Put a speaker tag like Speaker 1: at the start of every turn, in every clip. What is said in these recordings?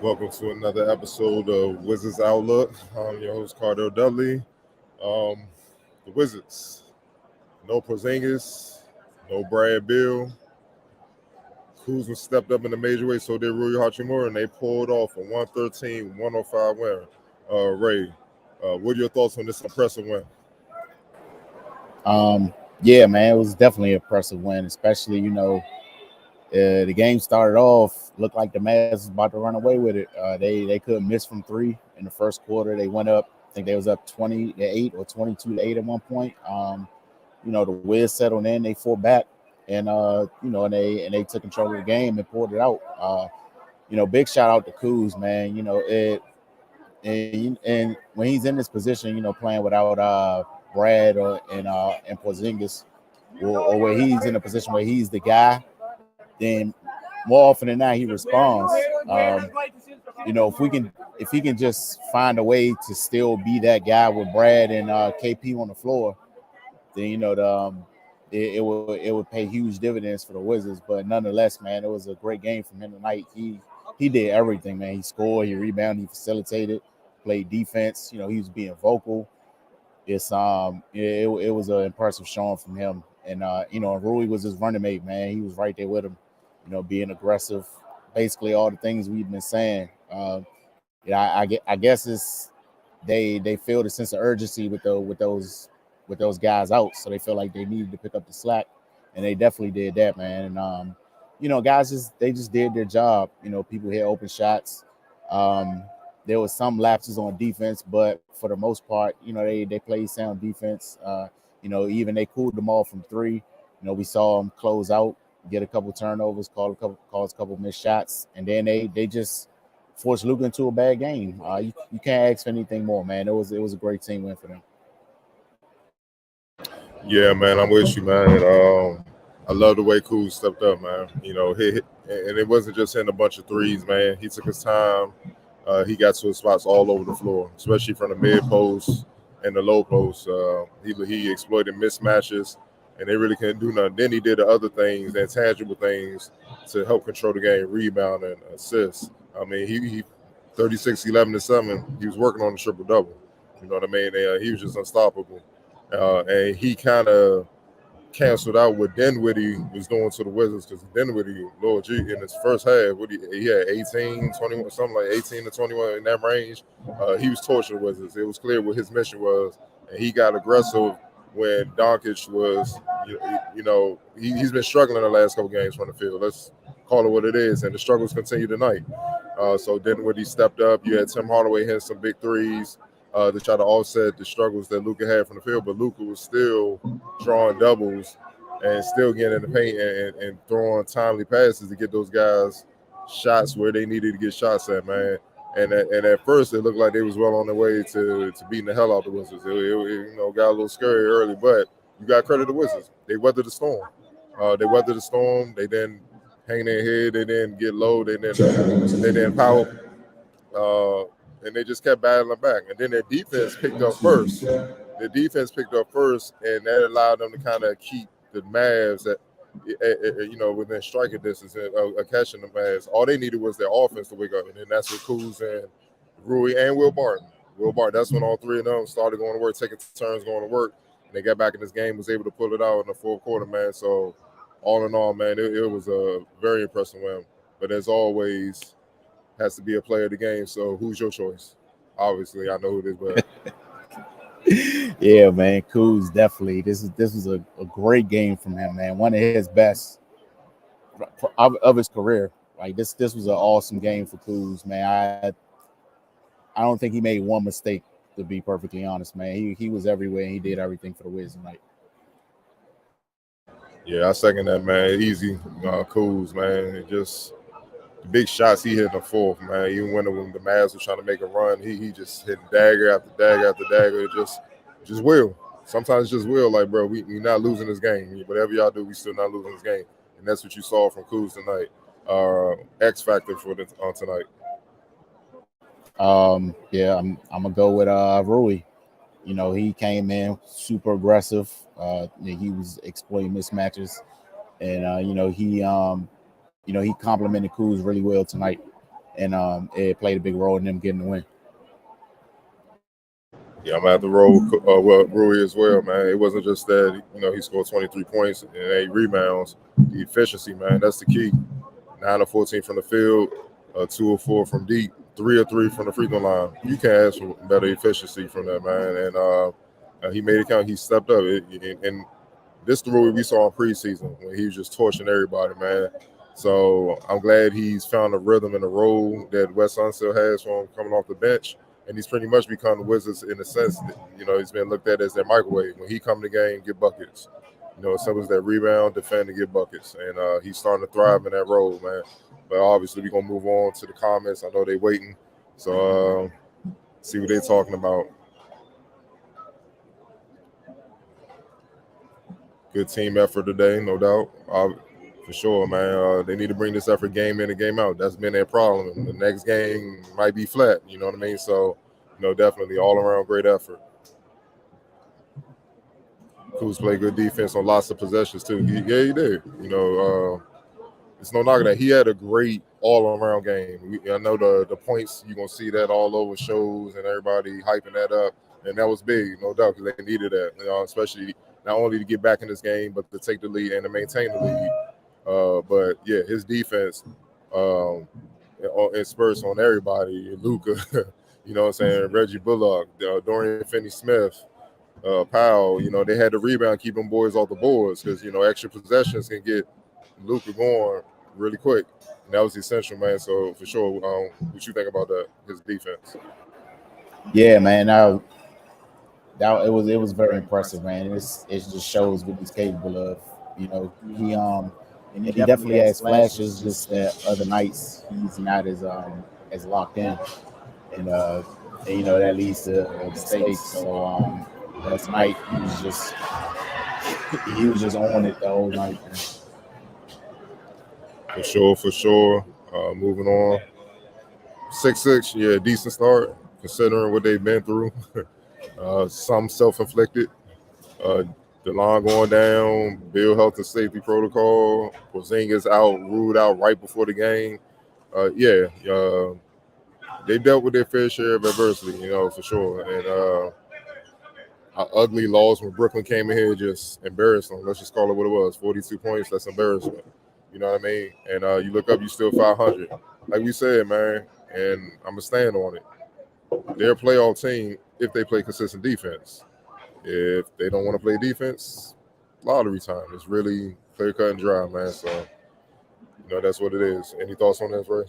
Speaker 1: Welcome to another episode of Wizards Outlook. I'm your host, Cardell Dudley. Um, the Wizards, no Porzingis, no Brad Beal. Kuzma stepped up in a major way, so did Rui Hachimura, and they pulled off a 113-105 win. Ray, what are your thoughts on this impressive win?
Speaker 2: Yeah, man, it was definitely an impressive win, especially, the game started off, looked like the Mavs was about to run away with it. They couldn't miss from three in the first quarter. They went up, I think they was up 20-8 or 22-8 at one point. The Wiz settled in, they fought back, and they took control of the game and pulled it out. Big shout out to Kuz, man. And when he's in this position, playing without Brad and Porzingis, or where he's in a position where he's the guy, then more often than not he responds. If he can just find a way to still be that guy with Brad and KP on the floor, then it would pay huge dividends for the Wizards. But nonetheless, man, it was a great game from him tonight. He did everything, man. He scored, he rebounded, he facilitated, played defense. He was being vocal. It was an impressive showing from him. And Rui was his running mate, man. He was right there with him, being aggressive, basically all the things we've been saying. I guess it's they feel the sense of urgency with those guys out, so they feel like they needed to pick up the slack, and they definitely did that, man. And guys just did their job. People hit open shots. There was some lapses on defense, but for the most part, they played sound defense. Even they cooled them all from three. We saw them close out, get a couple turnovers, cause a couple missed shots, and then they just forced Luka into a bad game. You can't ask for anything more, man. It was a great team win for them.
Speaker 1: Yeah, man, I'm with you, man. I love the way Kuz stepped up, man. And it wasn't just hitting a bunch of threes, man. He took his time. He got to his spots all over the floor, especially from the mid post and the low post. He exploited mismatches, and they really couldn't do nothing. Then he did the other things, the intangible things, to help control the game, rebound and assist. I mean, he 36, 11, and 7. He was working on the triple double. You know what I mean? He was just unstoppable, and he kind of canceled out what Dinwiddie was doing to the Wizards, because Dinwiddie, Lord G, in his first half, he had 18, 21, something like 18 to 21 in that range. He was torturing the Wizards. It was clear what his mission was, and he got aggressive when Doncic was, he's been struggling the last couple games from the field. Let's call it what it is, and the struggles continue tonight. So Dinwiddie stepped up. You had Tim Hardaway hitting some big threes to try to offset the struggles that Luka had from the field, but Luka was still drawing doubles and still getting in the paint and throwing timely passes to get those guys shots where they needed to get shots at, man. And at first, it looked like they was well on their way to beating the hell out of the Wizards. It got a little scary early, but you got credit to the Wizards. They weathered the storm. They didn't hang their head. They didn't get low. They didn't power. And they just kept battling back. And then their defense picked up first. And that allowed them to kind of keep the Mavs within striking distance and catching the Mavs. All they needed was their offense to wake up, and then that's what Kuz and Rui and Will Barton. That's when all three of them started going to work, taking turns going to work, and they got back in this game, was able to pull it out in the fourth quarter, man. So all in all, man, it was a very impressive win. But as always, has to be a player of the game. So who's your choice? Obviously, I know who it is, but
Speaker 2: Yeah, man, Kuz definitely. This was a great game from him, man. One of his best of his career. Like this was an awesome game for Kuz, man. I don't think he made one mistake, to be perfectly honest, man. He was everywhere, and he did everything for the Wiz tonight.
Speaker 1: Yeah, I second that, man. Easy, Kuz, man. Just the big shots he hit in the fourth, man. Even when the Mavs were trying to make a run, he just hit dagger after dagger after dagger. It just will. Sometimes it's just will. Like, bro, we not losing this game. Whatever y'all do, we still not losing this game. And that's what you saw from Kuz tonight. X factor for tonight.
Speaker 2: Yeah, I'm gonna go with Rui. He came in super aggressive. He was exploiting mismatches, and he he complimented Kuz really well tonight, and it played a big role in them getting the win.
Speaker 1: Yeah, I'm at the roll with Rui as well, man. It wasn't just that, he scored 23 points and 8 rebounds. The efficiency, man, that's the key. 9 of 14 from the field, 2 of 4 from deep, 3 of 3 from the free throw line. You can't ask for better efficiency from that, man. And he made it count. He stepped up. And this the Rui we saw in preseason when he was just torching everybody, man. So I'm glad he's found a rhythm and a role that Wes Unseld has for him coming off the bench. And he's pretty much become the Wizards in the sense that, he's been looked at as their microwave. When he come to the game, get buckets. As simple as that rebound, defend, and get buckets. And he's starting to thrive in that role, man. But obviously, we're going to move on to the comments. I know they're waiting. So see what they're talking about. Good team effort today, no doubt. For sure, man. They need to bring this effort game in and game out. That's been their problem. The next game might be flat, you know what I mean? So, definitely all-around great effort. Kuz played good defense on lots of possessions, too. He did. It's no knocking that. He had a great all-around game. I know the points, you're going to see that all over shows and everybody hyping that up. And that was big, no doubt, because they needed that, especially not only to get back in this game, but to take the lead and to maintain the lead. But yeah, his defense in spurts on everybody. Luka, you know what I'm saying? Reggie Bullock, Dorian Finney-Smith, Powell. They had the rebound, keep them boys off the boards because extra possessions can get Luka going really quick, and that was essential, man. So for sure, what you think about that? His defense?
Speaker 2: Yeah, man. It was very impressive, man. It just shows what he's capable of. He definitely has flashes. Just that other nights he's not as locked in, and that leads to mistakes. So tonight he was just on it the whole night. Man.
Speaker 1: For sure. Moving on. 6-6, yeah, decent start considering what they've been through. Some self-inflicted. DeLon going down, Bill health and safety protocol. Porzingis ruled out right before the game. They dealt with their fair share of adversity, for sure. And an ugly loss when Brooklyn came in here just embarrassed them. Let's just call it what it was. 42 points, that's embarrassment. You know what I mean? And you look up, you still 500. Like we said, man, and I'm going to stand on it. They're a playoff team if they play consistent defense. If they don't want to play defense, lottery time. It's really clear cut and dry, man. So, that's what it is. Any thoughts on this, Ray?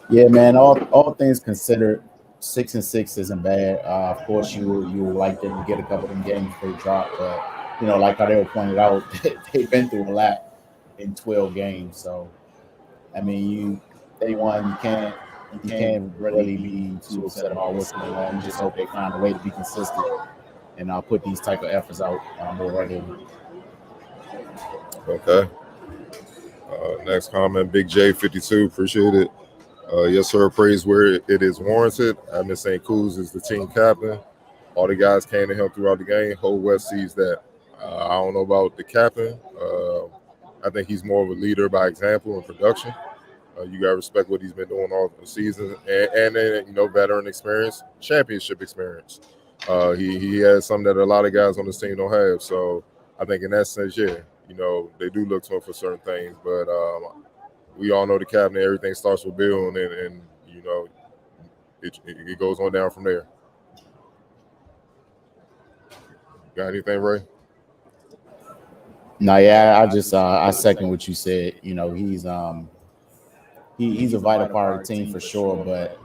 Speaker 2: Yeah, man. All things considered, 6-6 isn't bad. Of course, you would like them to get a couple of them games before you drop, but like how they were pointed out, they've been through a lot in 12 games. So, I mean, day one you can't really be too upset about what's going on. You just hope they find a way to be consistent and put these type of efforts out more regularly.
Speaker 1: Okay. Next comment, Big J52, appreciate it. Yes, sir, praise where it is warranted. I've been saying Kuz is the team captain. All the guys came to him throughout the game. Whole West sees that. I don't know about the captain. I think he's more of a leader by example and production. You got to respect what he's been doing all the season, and then veteran experience, championship experience. He has something that a lot of guys on this team don't have. So I think in that sense, yeah, they do look to him for certain things. But we all know the captain. Everything starts with Bill, and it goes on down from there. Got anything, Ray?
Speaker 2: No, yeah, I second what you said. He's a vital part of the team for sure, but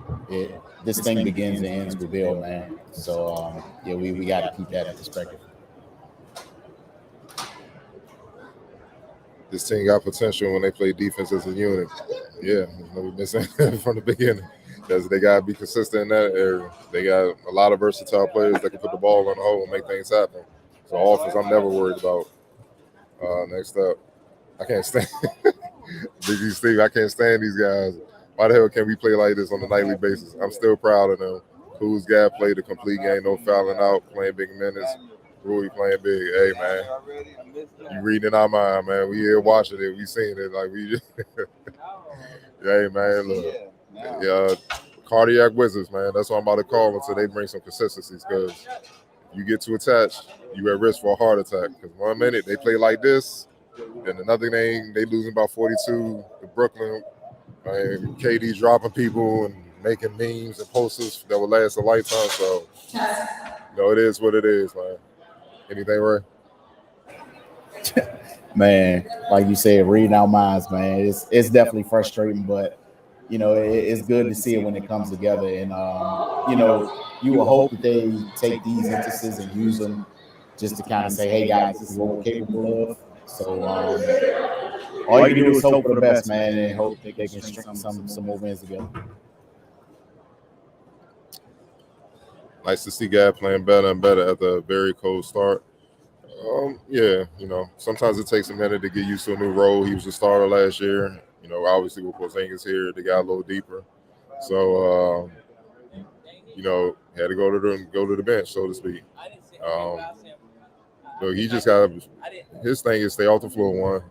Speaker 2: this thing begins and ends with Bill, man. So we got to keep that in perspective.
Speaker 1: This team got potential when they play defense as a unit. Yeah, we've been saying from the beginning. They got to be consistent in that area. They got a lot of versatile players that can put the ball in the hole and make things happen. So offense, I'm never worried about. Next up, I can't stand Biggie Steve. I can't stand these guys. Why the hell can we play like this on a nightly basis? I'm still proud of them. Kuz guy played a complete game, no fouling out, playing big minutes. Rui playing big. Hey, man. You reading in our mind, man. We here watching it. We seeing it. Like, we just. Hey, man, look. Yeah, cardiac wizards, man. That's what I'm about to call until they bring some consistencies. Because you get too attached, you at risk for a heart attack. Because 1 minute they play like this, then another thing they losing by 42 to Brooklyn. And KD dropping people and making memes and posters that will last a lifetime. So, it is what it is, man. Anything, Ray?
Speaker 2: Man, like you said, reading our minds, man. It's definitely frustrating, but it's good to see it when it comes together. And you will hope that they take these instances and use them just to kind of say, "Hey guys, this is what we're capable of." So all you can do is hope for the best, man, and hope they can string some more wins together.
Speaker 1: Nice to see Gab playing better and better after a very cold start. Yeah, sometimes it takes a minute to get used to a new role. He was a starter last year. Obviously with Porzingis here, they got a little deeper. So, had to go to the bench, so to speak. Look, he just got his thing is stay off the floor one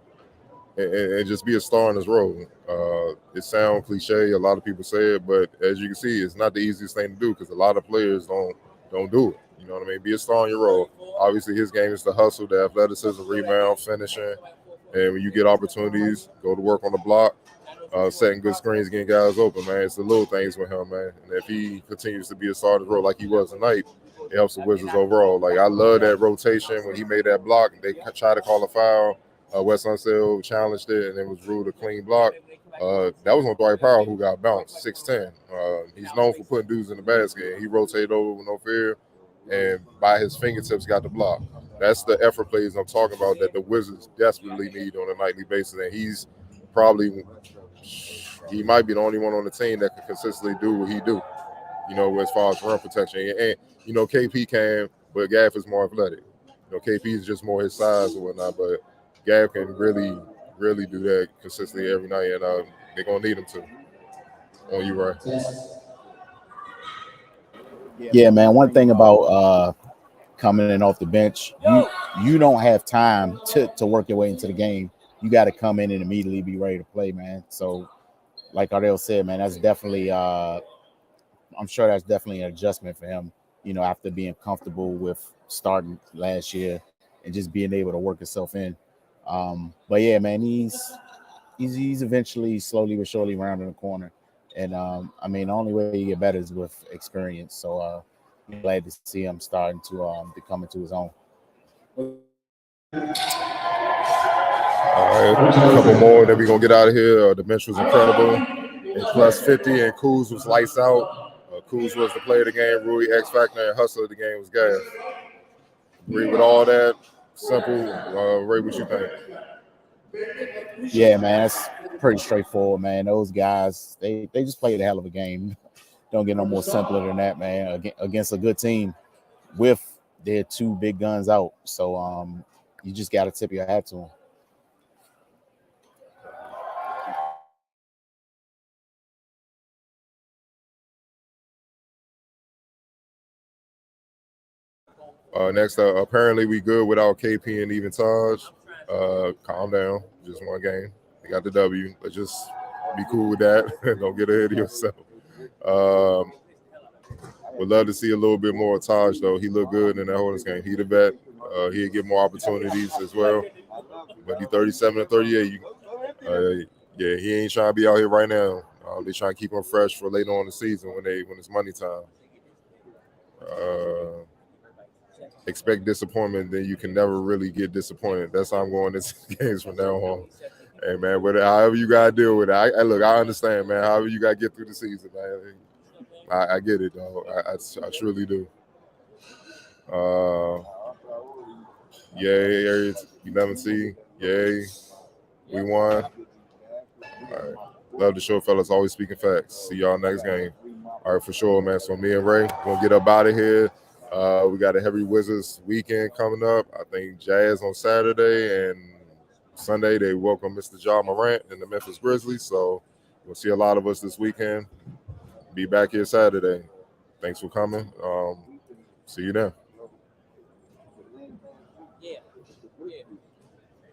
Speaker 1: and just be a star in his role. It sounds cliche, a lot of people say it, but as you can see, it's not the easiest thing to do because a lot of players don't do it. You know what I mean? Be a star in your role. Obviously, his game is the hustle, the athleticism, rebound, finishing, and when you get opportunities, go to work on the block, setting good screens, getting guys open. Man, it's the little things with him, man. And if he continues to be a star in his role like he was tonight, it helps the Wizards overall. Like I love that rotation when he made that block. They tried to call a foul. Wes Unseld challenged it, and it was ruled a clean block. That was on Dwight Powell who got bounced, 6'10". He's known for putting dudes in the basket. He rotated over with no fear, and by his fingertips got the block. That's the effort plays I'm talking about that the Wizards desperately need on a nightly basis, and he might be the only one on the team that can consistently do what he do. As far as run protection, and KP can, but Gaff is more athletic. KP is just more his size or whatnot, but Gav can really, really do that consistently every night, and they're gonna need him to. On you, right?
Speaker 2: Yeah, man. One thing about coming in off the bench, you don't have time to work your way into the game. You got to come in and immediately be ready to play, man. So, like Ardell said, man, that's definitely I'm sure that's definitely an adjustment for him. After being comfortable with starting last year and just being able to work himself in. But yeah, man, he's eventually slowly but surely rounding the corner. And the only way you get better is with experience. So I'm glad to see him starting to come into his own.
Speaker 1: All right, a couple more, then we're gonna get out of here. The bench was incredible. And plus 50, and Kuz was lights out. Kuz was the player of the game. Rui X Factor and hustler of the game was Gav. Agree with all that. Simple. Ray, what you think?
Speaker 2: Yeah, man, it's pretty straightforward, man. Those guys, they just played a hell of a game. Don't get no more simpler than that, man. Against a good team with their two big guns out. So you just got to tip your hat to them.
Speaker 1: Next up, apparently we good without KP and even Taj. Calm down. Just one game. They got the W. Let's just be cool with that. Don't get ahead of yourself. Would love to see a little bit more of Taj, though. He looked good in that Hornets game. He the vet. He'll get more opportunities as well. But he 37 and 38. Yeah, he ain't trying to be out here right now. They trying to keep him fresh for later on in the season when it's money time. Expect disappointment, then you can never really get disappointed. That's how I'm going into games from now on. Hey, man, however you got to deal with it. I understand, man. However you got to get through the season, man. I get it, though. I truly do. Yay, Area 11C. Yay. We won. All right. Love the show, fellas. Always speaking facts. See y'all next game. All right, for sure, man. So me and Ray gonna get up out of here. We got a heavy Wizards weekend coming up. I think Jazz on Saturday, and Sunday they welcome Mr. Ja Morant and the Memphis Grizzlies. So we'll see a lot of us this weekend. Be back here Saturday. Thanks for coming. See you then.